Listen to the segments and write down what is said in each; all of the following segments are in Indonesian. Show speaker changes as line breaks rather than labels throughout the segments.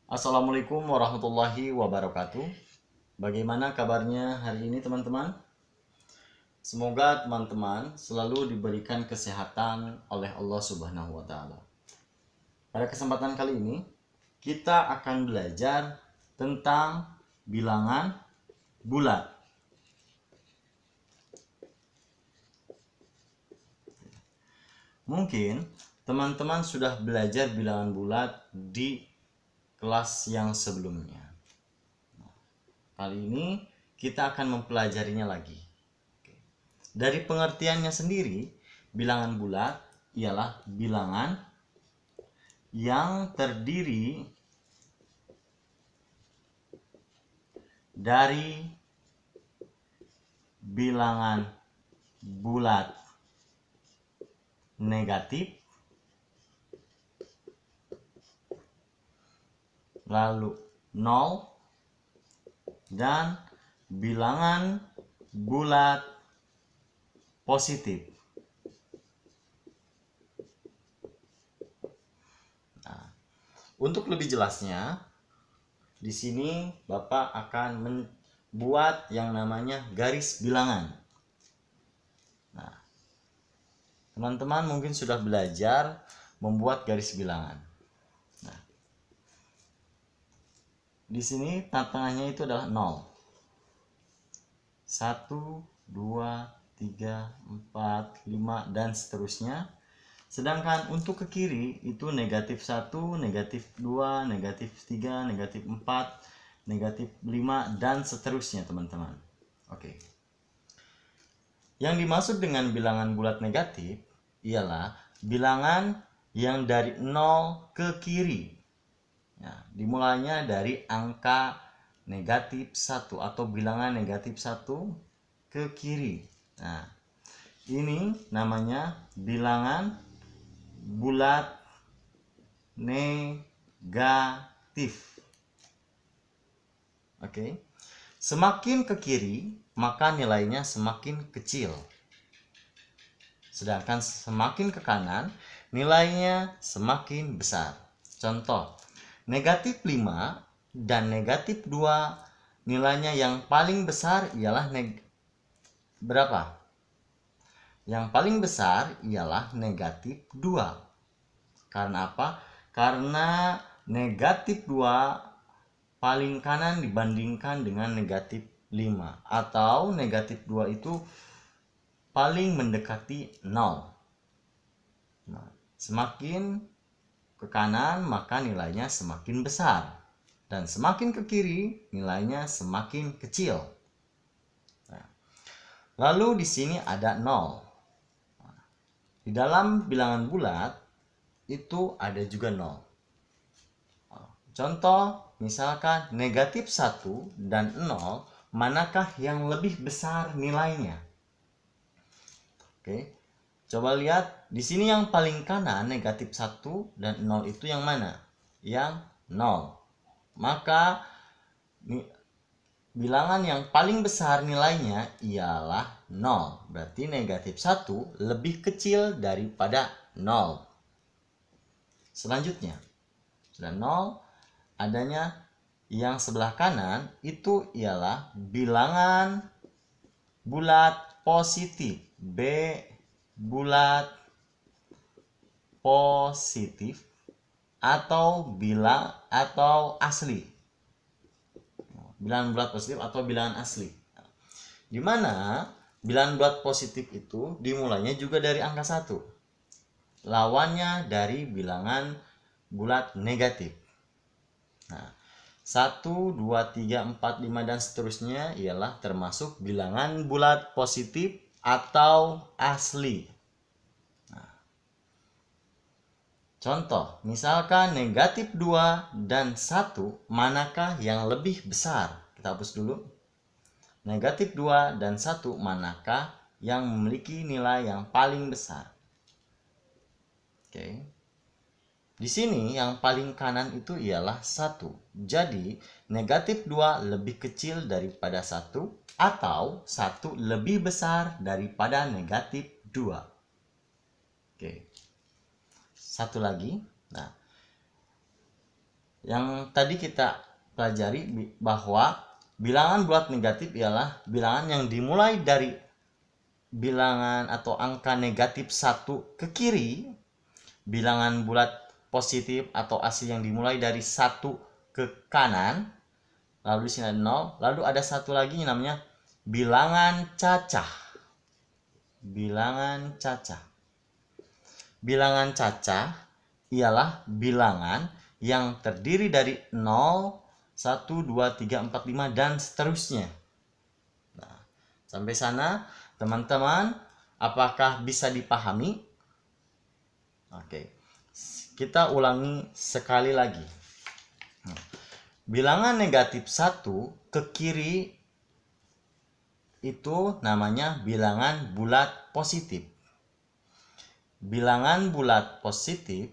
Assalamualaikum warahmatullahi wabarakatuh. Bagaimana kabarnya hari ini teman-teman? Semoga teman-teman selalu diberikan kesehatan oleh Allah Subhanahu wa taala. Pada kesempatan kali ini kita akan belajar tentang bilangan bulat. Mungkin teman-teman sudah belajar bilangan bulat di kelas yang sebelumnya. Kali ini kita akan mempelajarinya lagi. Dari pengertiannya sendiri, bilangan bulat ialah bilangan yang terdiri dari bilangan bulat negatif, lalu 0, dan bilangan bulat positif. Nah, untuk lebih jelasnya, di sini Bapak akan membuat yang namanya garis bilangan. Nah, teman-teman mungkin sudah belajar membuat garis bilangan. Nah, di sini tantangannya itu adalah 0. 1, 2, 3, 4, 5, dan seterusnya. Sedangkan untuk ke kiri itu negatif 1, negatif 2, negatif 3, negatif 4, negatif 5, dan seterusnya teman-teman. Oke. Yang dimaksud dengan bilangan bulat negatif ialah bilangan yang dari 0 ke kiri. Ya, dimulainya dari angka negatif 1 atau bilangan negatif 1 ke kiri. Nah, ini namanya bilangan bulat negatif. Oke. Semakin ke kiri, maka nilainya semakin kecil. Sedangkan semakin ke kanan, nilainya semakin besar. Contoh, negatif 5 dan negatif 2, nilainya yang paling besar ialah berapa? Yang paling besar ialah negatif 2. Karena apa? Karena negatif 2 paling kanan dibandingkan dengan negatif 5. Atau negatif 2 itu paling mendekati 0. Nah, semakin ke kanan maka nilainya semakin besar. Dan semakin ke kiri nilainya semakin kecil. Nah, lalu di sini ada 0. Nah, di dalam bilangan bulat itu ada juga 0. Contoh, misalkan negatif 1 dan 0, manakah yang lebih besar nilainya? Oke. Coba lihat, di sini yang paling kanan negatif 1 dan 0 itu yang mana? Yang 0. Maka bilangan yang paling besar nilainya ialah 0. Berarti negatif 1 lebih kecil daripada 0. Selanjutnya, sudah 0, adanya yang sebelah kanan itu ialah bilangan bulat positif. B bulat positif atau asli. Bilangan bulat positif atau bilangan asli. Di mana bilangan bulat positif itu dimulainya juga dari angka 1. Lawannya dari bilangan bulat negatif. Nah, 1, 2, 3, 4, 5, dan seterusnya ialah termasuk bilangan bulat positif atau asli. Nah, contoh, misalkan negatif 2 dan 1, manakah yang lebih besar? Kita hapus dulu. Negatif 2 dan 1, manakah yang memiliki nilai yang paling besar? Oke. Di sini yang paling kanan itu ialah 1. Jadi negatif 2 lebih kecil daripada 1 atau 1 lebih besar daripada negatif 2. Oke. Satu lagi. Nah, Yang tadi kita pelajari bahwa bilangan bulat negatif ialah bilangan yang dimulai dari bilangan atau angka negatif 1 ke kiri, bilangan bulat positif atau asli yang dimulai dari 1 ke kanan, lalu di sini ada 0, lalu ada satu lagi yang namanya bilangan cacah. Bilangan cacah. Bilangan cacah ialah bilangan yang terdiri dari 0, 1, 2, 3, 4, 5 dan seterusnya. Nah, sampai sana teman-teman, apakah bisa dipahami? Oke. Kita ulangi sekali lagi. Bilangan negatif 1 ke kiri itu namanya bilangan bulat positif. Bilangan bulat positif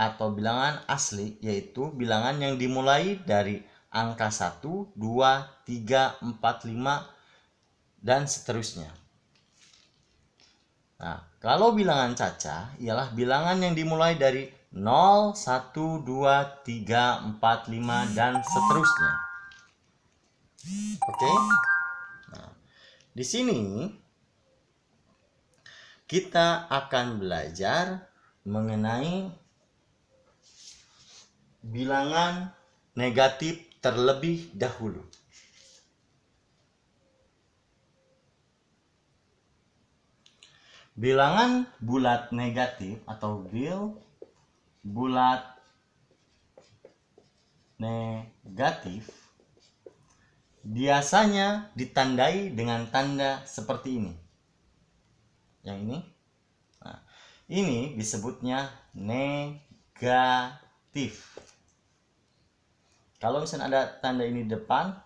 atau bilangan asli yaitu bilangan yang dimulai dari angka 1, 2, 3, 4, 5 dan seterusnya. Nah, kalau bilangan cacah ialah bilangan yang dimulai dari 0, 1, 2, 3, 4, 5 dan seterusnya. Oke? Nah, di sini kita akan belajar mengenai bilangan negatif terlebih dahulu. Bilangan bulat negatif atau bulat negatif biasanya ditandai dengan tanda seperti ini. Yang ini. Nah, ini disebutnya negatif. Kalau misalnya ada tanda ini di depan,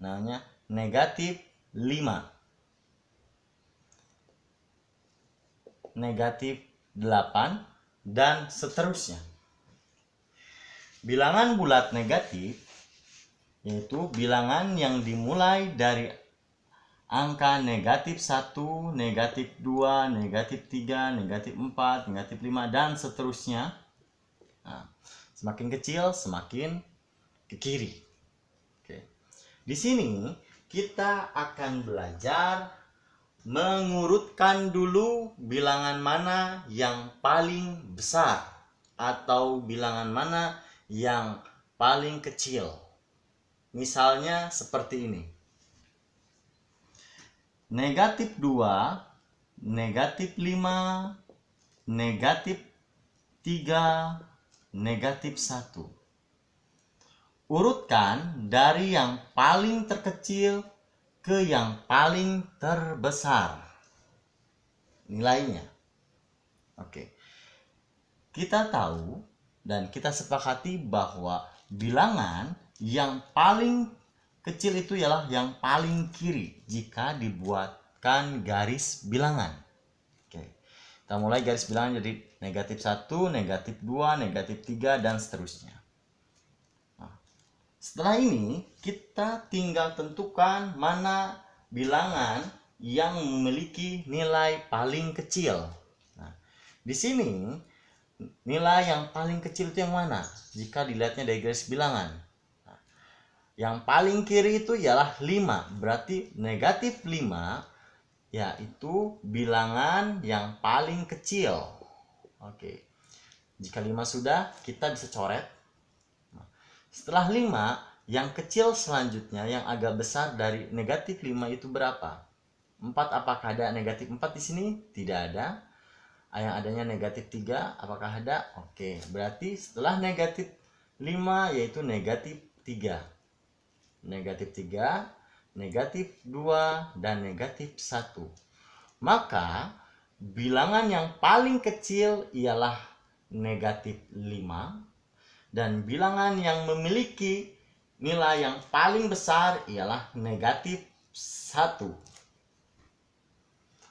namanya negatif 5. Negatif 8 dan seterusnya. Bilangan bulat negatif yaitu bilangan yang dimulai dari angka negatif 1, negatif 2, negatif 3, negatif 4, negatif 5 dan seterusnya. Nah, semakin kecil semakin ke kiri. Oke. Di sini kita akan belajar mengurutkan dulu bilangan mana yang paling besar atau bilangan mana yang paling kecil. Misalnya seperti ini. Negatif 2, negatif 5, negatif 3, negatif 1. Urutkan dari yang paling terkecil ke yang paling terbesar nilainya. Oke. Kita tahu dan kita sepakati bahwa bilangan yang paling kecil itu ialah yang paling kiri jika dibuatkan garis bilangan. Oke. Kita mulai garis bilangan jadi negatif 1, negatif 2, negatif 3 dan seterusnya. Setelah ini, kita tinggal tentukan mana bilangan yang memiliki nilai paling kecil. Nah, di sini, nilai yang paling kecil itu yang mana? Jika dilihatnya dari garis bilangan. Nah, yang paling kiri itu ialah 5. Berarti negatif 5 yaitu bilangan yang paling kecil. Oke. Jika 5 sudah, kita bisa coret. Setelah 5, yang kecil selanjutnya yang agak besar dari negatif 5 itu berapa? 4, apakah ada negatif 4 di sini? Tidak ada. Yang adanya negatif 3, apakah ada? Oke, berarti setelah negatif 5 yaitu negatif 3. Negatif 3, negatif 2, dan negatif 1. Maka bilangan yang paling kecil ialah negatif 5. Dan bilangan yang memiliki nilai yang paling besar ialah negatif 1.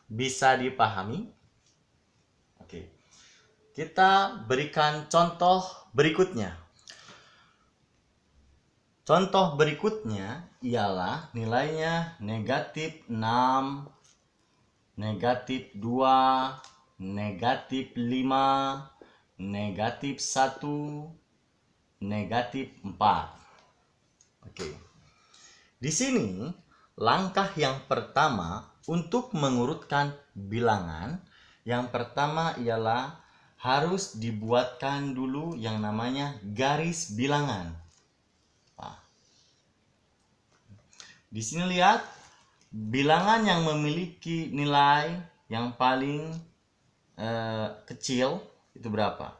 Bisa dipahami? Oke. Kita berikan contoh berikutnya. Contoh berikutnya ialah nilainya negatif 6, negatif 2, negatif 5, negatif 1, negatif 4. Oke. Di sini langkah yang pertama untuk mengurutkan bilangan, yang pertama ialah harus dibuatkan dulu yang namanya garis bilangan. Nah, di sini lihat bilangan yang memiliki nilai yang paling kecil itu berapa?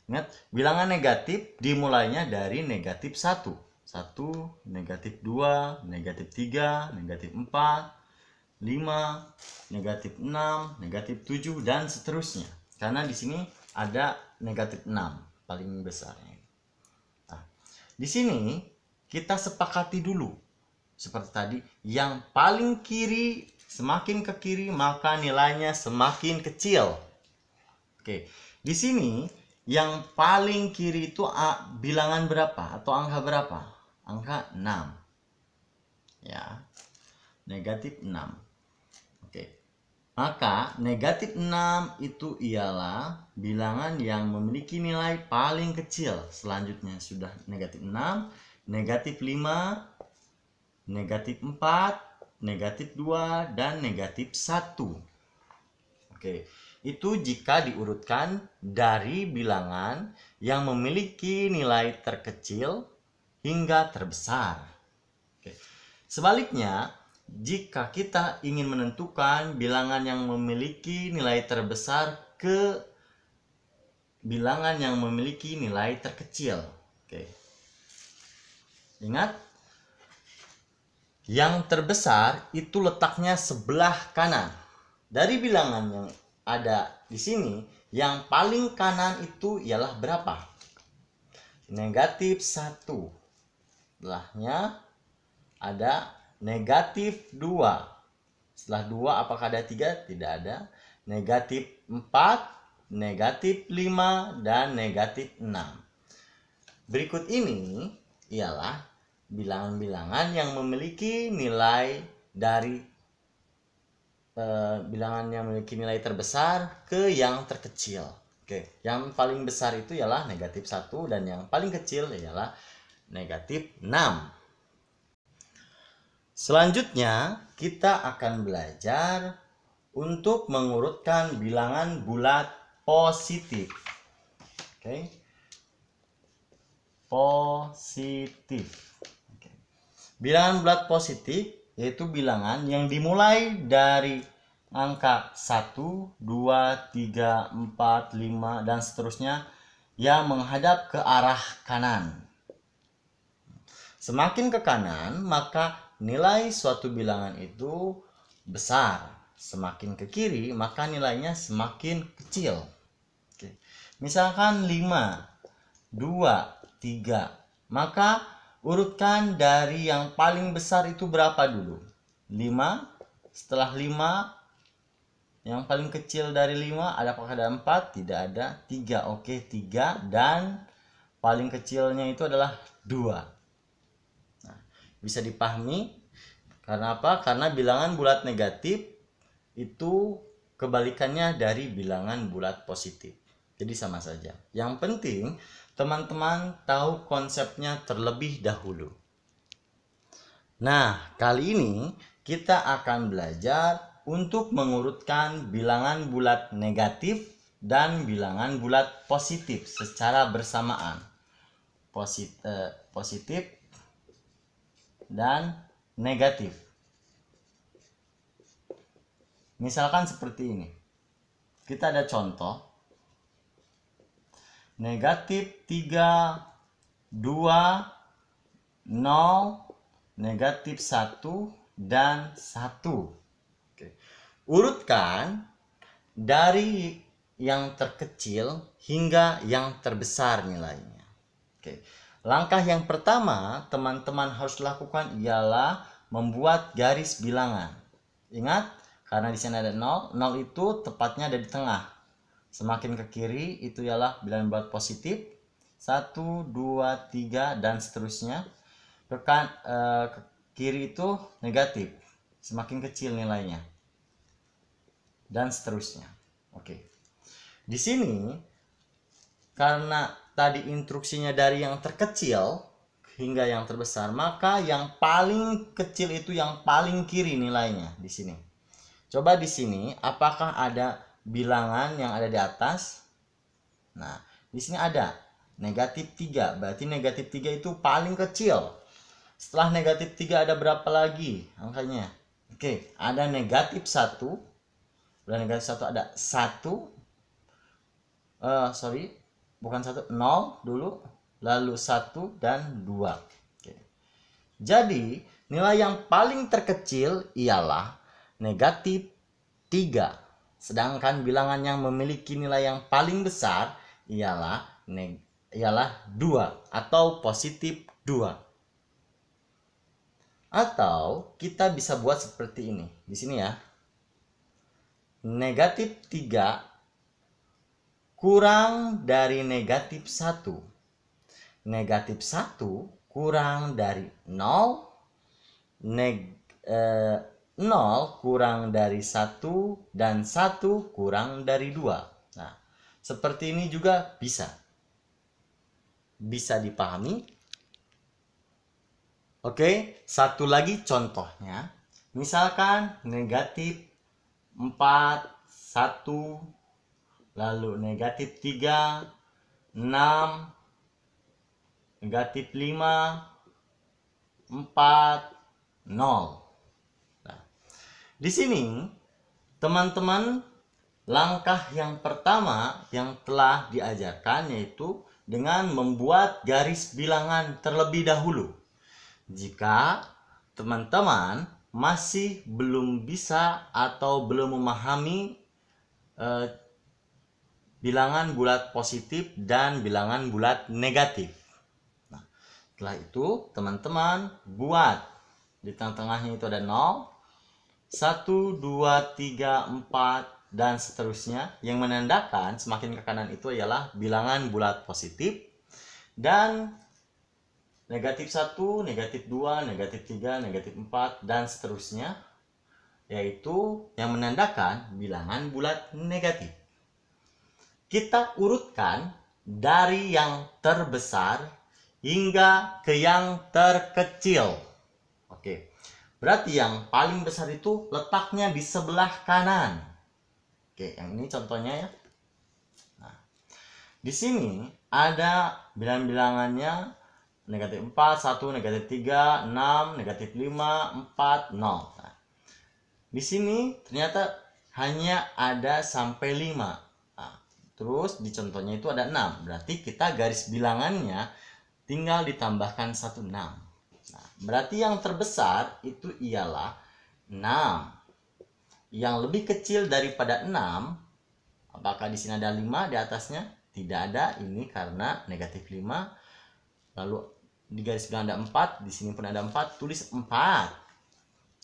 Ingat, bilangan negatif dimulainya dari negatif 1. 1, negatif 2, negatif 3, negatif 4, 5, negatif 6, negatif 7, dan seterusnya. Karena di sini ada negatif 6 paling besar. Nah, di sini kita sepakati dulu seperti tadi, yang paling kiri, semakin ke kiri maka nilainya semakin kecil. Oke, di sini yang paling kiri itu bilangan berapa atau angka berapa? Angka 6. Ya, negatif 6. Oke. Maka negatif 6 itu ialah bilangan yang memiliki nilai paling kecil. Selanjutnya sudah negatif 6, negatif 5, negatif 4, negatif 2, dan negatif 1. Oke, itu jika diurutkan dari bilangan yang memiliki nilai terkecil hingga terbesar. Oke. Sebaliknya, jika kita ingin menentukan bilangan yang memiliki nilai terbesar ke bilangan yang memiliki nilai terkecil. Oke. Ingat, yang terbesar itu letaknya sebelah kanan. Dari bilangan yang ada di sini, yang paling kanan itu ialah berapa? Negatif 1. Setelahnya ada negatif 2. Setelah 2 apakah ada 3? Tidak ada. Negatif 4, negatif 5, dan negatif 6. Berikut ini ialah bilangan-bilangan yang memiliki nilai dari bilangan yang memiliki nilai terbesar ke yang terkecil. Oke, yang paling besar itu ialah negatif 1 dan yang paling kecil ialah negatif 6. Selanjutnya kita akan belajar untuk mengurutkan bilangan bulat positif. Oke. Positif. Oke. Bilangan bulat positif yaitu bilangan yang dimulai dari angka 1, 2, 3, 4, 5, dan seterusnya yang menghadap ke arah kanan. Semakin ke kanan, maka nilai suatu bilangan itu besar. Semakin ke kiri, maka nilainya semakin kecil. Oke. Misalkan 5, 2, 3. Maka urutkan dari yang paling besar itu berapa dulu? 5. Setelah 5, yang paling kecil dari 5, apakah ada 4? Tidak ada. 3. Oke, 3. Dan paling kecilnya itu adalah 2. Nah, bisa dipahami karena apa? Karena bilangan bulat negatif itu kebalikannya dari bilangan bulat positif. Jadi sama saja. Yang penting teman-teman tahu konsepnya terlebih dahulu. Nah, kali ini kita akan belajar untuk mengurutkan bilangan bulat negatif dan bilangan bulat positif secara bersamaan. Positif dan negatif. Misalkan seperti ini. Kita ada contoh. Negatif 3, 2, 0, negatif 1, dan 1. Oke. Urutkan dari yang terkecil hingga yang terbesar nilainya. Oke. Langkah yang pertama teman-teman harus lakukan ialah membuat garis bilangan. Ingat, karena di sini ada 0, 0 itu tepatnya ada di tengah. Semakin ke kiri itu ialah bilangan bulat positif. 1, 2, 3, dan seterusnya. Ke kiri itu negatif. Semakin kecil nilainya. Dan seterusnya. Oke. Di sini karena tadi instruksinya dari yang terkecil hingga yang terbesar, maka yang paling kecil itu yang paling kiri nilainya di sini. Coba di sini apakah ada bilangan yang ada di atas? Nah, di sini ada negatif 3, berarti negatif 3 itu paling kecil. Setelah negatif 3 ada berapa lagi angkanya? Oke, ada negatif 1. Udah negatif 1 ada 1. Bukan 1, 0 dulu, lalu 1 dan 2. Oke. Jadi, nilai yang paling terkecil ialah negatif 3. Sedangkan bilangan yang memiliki nilai yang paling besar ialah 2 atau positif 2. Atau kita bisa buat seperti ini. Di sini ya. Negatif 3 kurang dari negatif 1. Negatif 1 kurang dari 0. 0 kurang dari 1 dan 1 kurang dari 2. Nah, seperti ini juga bisa dipahami. Oke, satu lagi contohnya. Misalkan negatif 4, 1, lalu negatif 3, 6, negatif 5, 4, 0. Nah, di sini teman-teman, langkah yang pertama yang telah diajarkan yaitu dengan membuat garis bilangan terlebih dahulu. Jika teman-teman masih belum bisa atau belum memahami bilangan bulat positif dan bilangan bulat negatif. Nah, setelah itu teman-teman buat di tengah-tengahnya itu ada 0, 1, 2, 3, 4 dan seterusnya, yang menandakan semakin ke kanan itu ialah bilangan bulat positif, dan negatif 1, negatif 2, negatif 3, negatif 4 dan seterusnya, yaitu yang menandakan bilangan bulat negatif. Kita urutkan dari yang terbesar hingga ke yang terkecil. Oke. Berarti yang paling besar itu letaknya di sebelah kanan. Oke, yang ini contohnya ya. Nah, di sini ada bilangan-bilangannya negatif 4, 1, negatif 3, 6, negatif 5, 4, 0. Nah, di sini ternyata hanya ada sampai 5. Terus di contohnya itu ada 6. Berarti kita garis bilangannya tinggal ditambahkan 1, 6. Nah, berarti yang terbesar itu ialah 6. Yang lebih kecil daripada 6, apakah di sini ada 5 di atasnya? Tidak ada, ini karena negatif 5. Lalu di garis bilangan ada 4, di sini pun ada 4, tulis 4.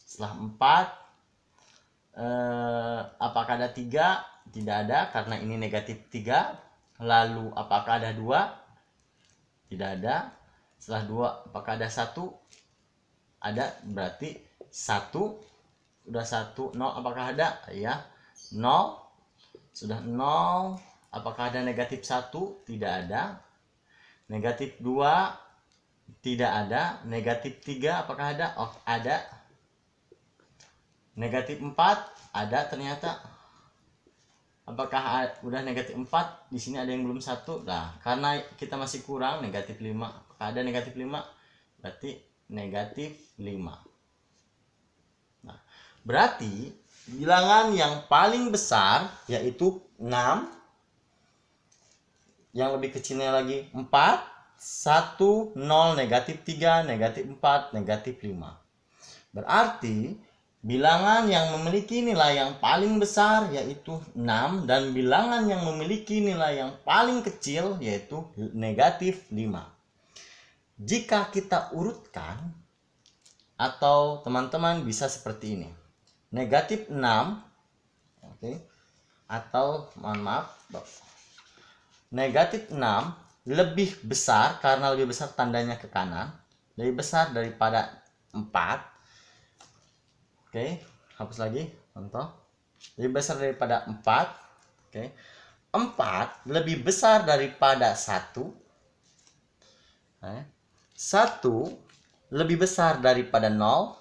Setelah 4, apakah ada 3? Tidak ada karena ini negatif 3. Lalu apakah ada 2? Tidak ada. Setelah 2 apakah ada 1? Ada, berarti 1. Sudah 1, 0 apakah ada? Ya, 0. Sudah 0. Apakah ada negatif 1? Tidak ada. Negatif 2 tidak ada. Negatif 3 apakah ada? Oh, ada. Negatif 4 ada ternyata. Apakah udah negatif 4? Di sini ada yang belum 1. Nah, karena kita masih kurang negatif 5. Apakah ada negatif 5? Berarti negatif 5. Nah, berarti bilangan yang paling besar yaitu 6. Yang lebih kecilnya lagi 4, 1, 0, negatif 3, negatif 4, negatif 5. Berarti bilangan yang memiliki nilai yang paling besar yaitu 6, dan bilangan yang memiliki nilai yang paling kecil yaitu negatif 5. Jika kita urutkan, atau teman-teman bisa seperti ini. Negatif 6, oke. Atau mohon maaf, negatif 6 lebih besar, karena lebih besar tandanya ke kanan, lebih besar daripada 4. Oke, hapus lagi contoh. Lebih besar daripada 4. Oke. 4 lebih besar daripada 1. 1 lebih besar daripada 0.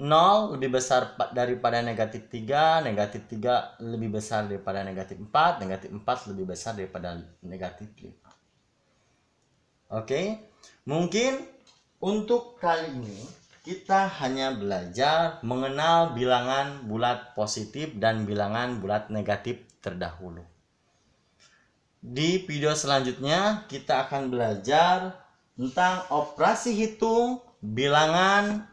0 lebih besar daripada negatif 3. Negatif 3 lebih besar daripada negatif 4. Negatif 4 lebih besar daripada negatif 5. Oke, mungkin untuk kali ini kita hanya belajar mengenal bilangan bulat positif dan bilangan bulat negatif terdahulu. Di video selanjutnya kita akan belajar tentang operasi hitung bilangan